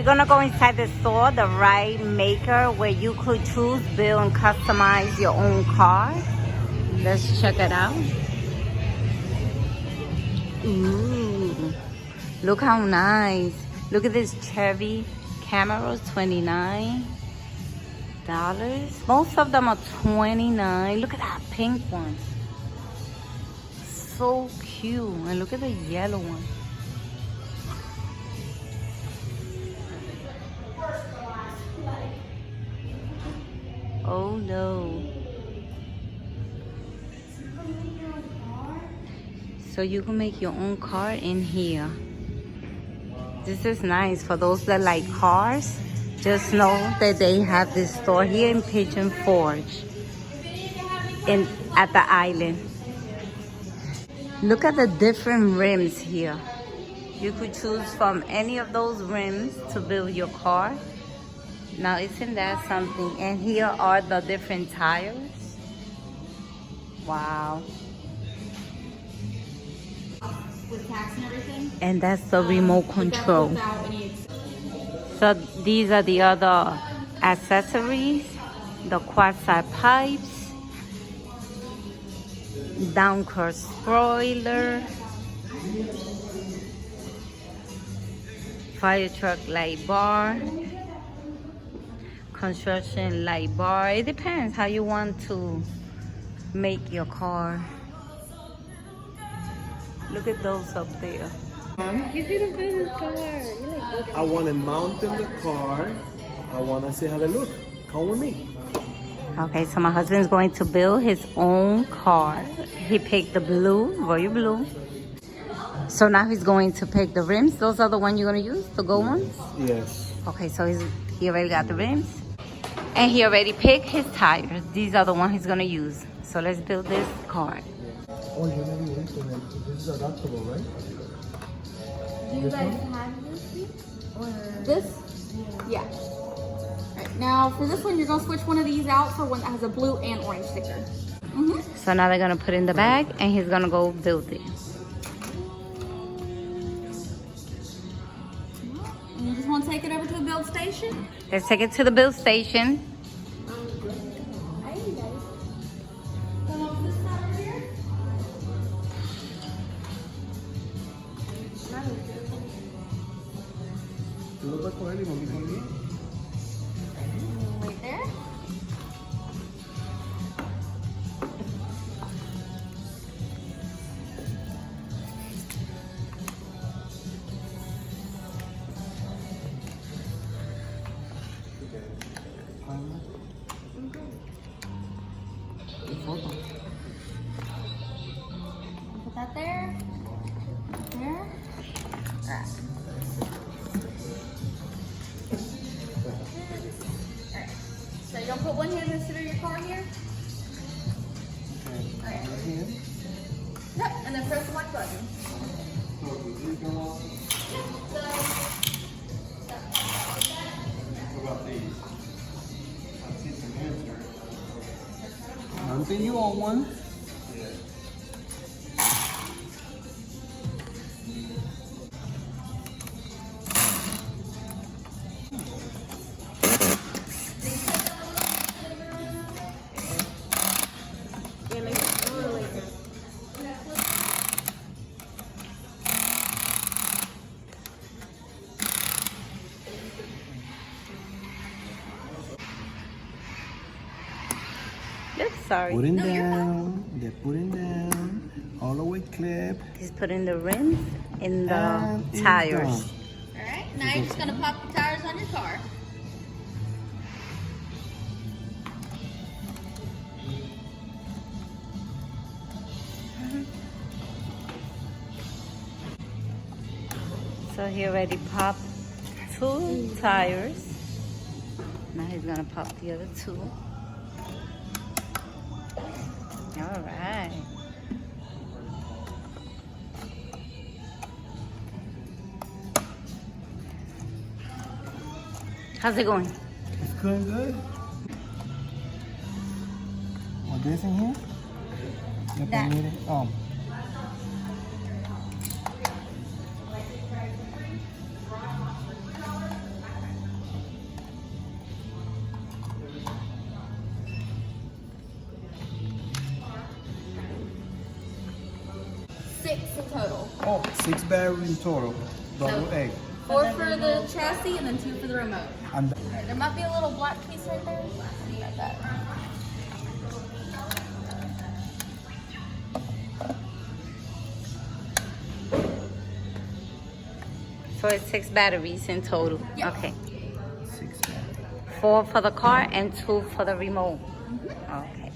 gonna go inside the store, the Ridemaker, where you could choose, build, and customize your own car. Let's check it out. Ooh, look how nice. Look at this Chevy Camaro, $29. Most of them are $29. Look at that pink one. So cute. And look at the yellow one. Oh no. So you can make your own car in here. This is nice for those that like cars. Just know that they have this store here in Pigeon Forge at the island. Look at the different rims here. You could choose from any of those rims to build your car. Now isn't that something? And here are the different tires. Wow. With tax and everything. And that's the remote control. So these are the other accessories. The quad-side pipes. Downker spoiler. Fire truck light bar. Construction light bar. It depends how you want to make your car. Look at those up there. You didn't build this car. I want to mount in the car. I want to see how they look. Come with me. Okay, so my husband's going to build his own car. He picked the blue, royal blue. So now he's going to pick the rims. Those are the ones you're going to use, the gold ones? Yes. Okay, so he already got the rims. And he already picked his tires. These are the ones he's going to use. So let's build this car. Oh, you're going to be instrument. This is adaptable, right? Do you guys have this? Or this? Yeah. Alright, now for this one, you're going to switch one of these out for one that has a blue and orange sticker. So now they're going to put it in the bag and he's going to go build it. And you just want to take it over to the build station? Let's take it to the build station. Come up this side over here. ¿Tú lo puedes coger y mover conmigo? Right there. Put that there. There. Alright. Alright. So you're gonna put one here to consider your car here? Alright. Yep, and then press the white button. I'm thinking you want one. Oops, sorry. Putting down. They're putting down. All the way clip. He's putting the rims in the And it's tires. done. Alright, now you're just gonna pop the tires on your car. So he already popped 2 tires. Now he's gonna pop the other 2. All right. How's it going? It's going good. What this in here? That. Oh. Oh, 6 batteries in total. Double A. 4 for the chassis and then 2 for the remote. And Alright, there might be a little black piece right there. Let me grab that. So it's 6 batteries in total. Yep. Okay. 6 batteries. 4 for the car and 2 for the remote. Okay.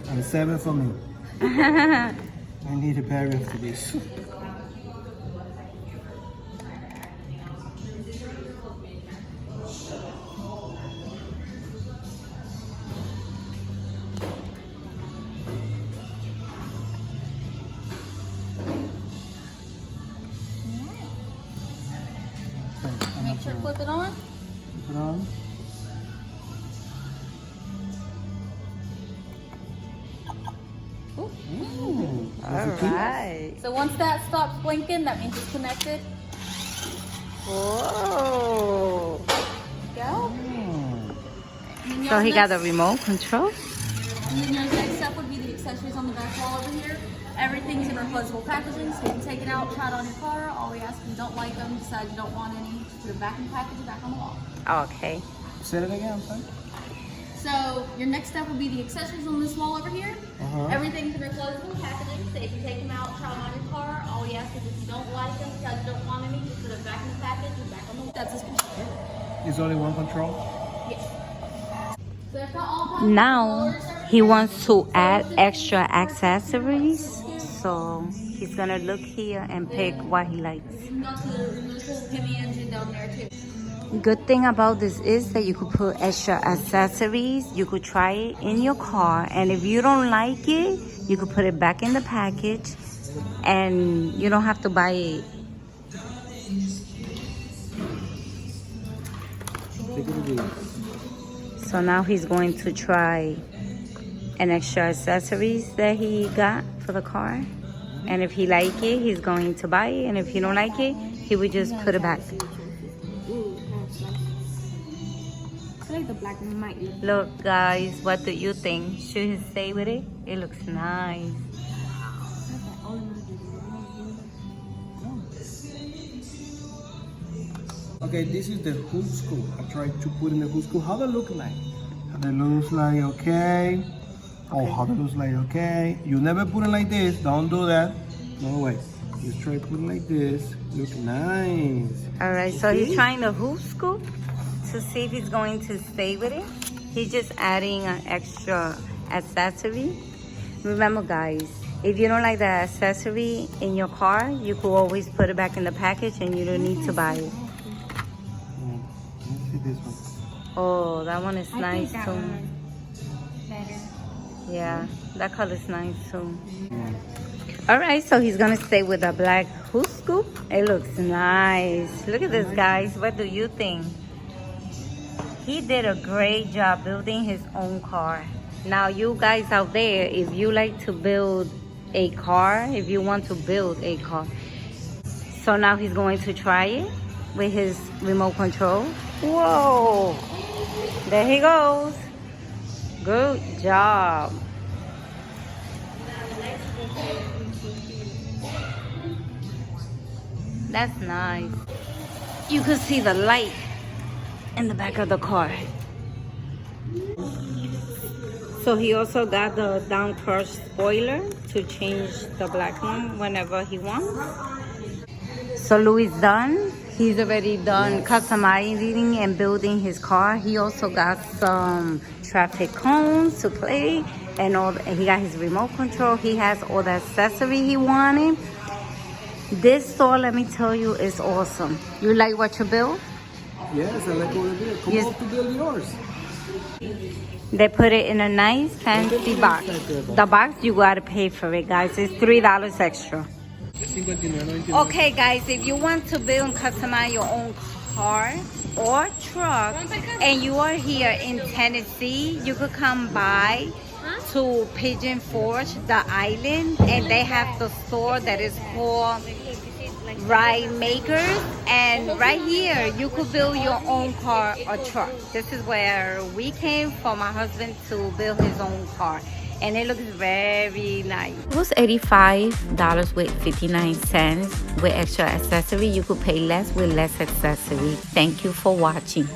And 7 for me. I need a battery for this. Make sure to flip it on. Put it on. Ooh, All right. So once that stops blinking, that means it's connected. Whoa. Go. And So your he got the next- remote control? And then your next step would be the accessories on the back wall over here. Everything's in replaceable packaging, so you can take it out, try it on your car. All we ask if you don't like them, decide you don't want any, just put it back in the package, back on the wall. Okay. Say it again, sorry. So your next step would be the accessories on this wall over here. Uh-huh. Everything's in replaceable packaging, so if you take them out, try them on your car. All we ask is if you don't like them, decide you don't want any, just put it back in the package and back on the wall. That's his computer. It's only one control? Yes. So they've got all kinds of Now colors. he wants to add extra accessories. So he's gonna look here and pick what he likes. You can go to the removable Hemi engine down there too. Good thing about this is that you could put extra accessories. You could try it in your car, and if you don't like it, you could put it back in the package, and you don't have to buy it. Take it easy. So now he's going to try an extra accessories that he got for the car, and if he like it, he's going to buy it, and if he don't like it, he would just put it back. I like the black one might be. Look guys, what do you think? Should he stay with it? It looks nice. Okay, this is the hood scoop. I tried to put in the hood scoop. How they look like? How they looks like okay. Oh, how they looks like okay. You never put it like this. Don't do that. No way. Just try putting like this. Look nice. Alright, so he's trying the hoop scoop to see if he's going to stay with it. He's just adding an extra accessory. Remember guys, if you don't like the accessory in your car, you could always put it back in the package and you don't need to buy it. Let's see this one. Oh, that one is I nice think that too. one is better. Yeah, that color is nice too. Yeah. Alright, so he's gonna stay with the black hoop scoop. It looks nice. Look at this guys, what do you think? He did a great job building his own car. Now you guys out there, if you like to build a car, if you want to build a car. So now he's going to try it with his remote control. Whoa, there he goes. Good job. That's nice. You can see the light in the back of the car. So he also got the downcurve spoiler to change the black one whenever he wants. So Louis done. He's already done customizing and building his car. He also got some traffic cones to play, and he got his remote control. He has all the accessory he wanted. This store, let me tell you, is awesome. You like what you built? Yes, I like what it is. Come Yes. on to build yours. They put it in a nice fancy box. The box, you gotta pay for it, guys. It's $3 extra. Okay, guys, if you want to build and customize your own car or truck, and you are here in Tennessee, you could come by to Pigeon Forge, the island, and they have the store that is called Ridemakerz, and right here you could build your own car or truck. This is where we came for my husband to build his own car, And it looks very nice. It was $85 with 59 cents. With extra accessory, you could pay less with less accessory. Thank you for watching.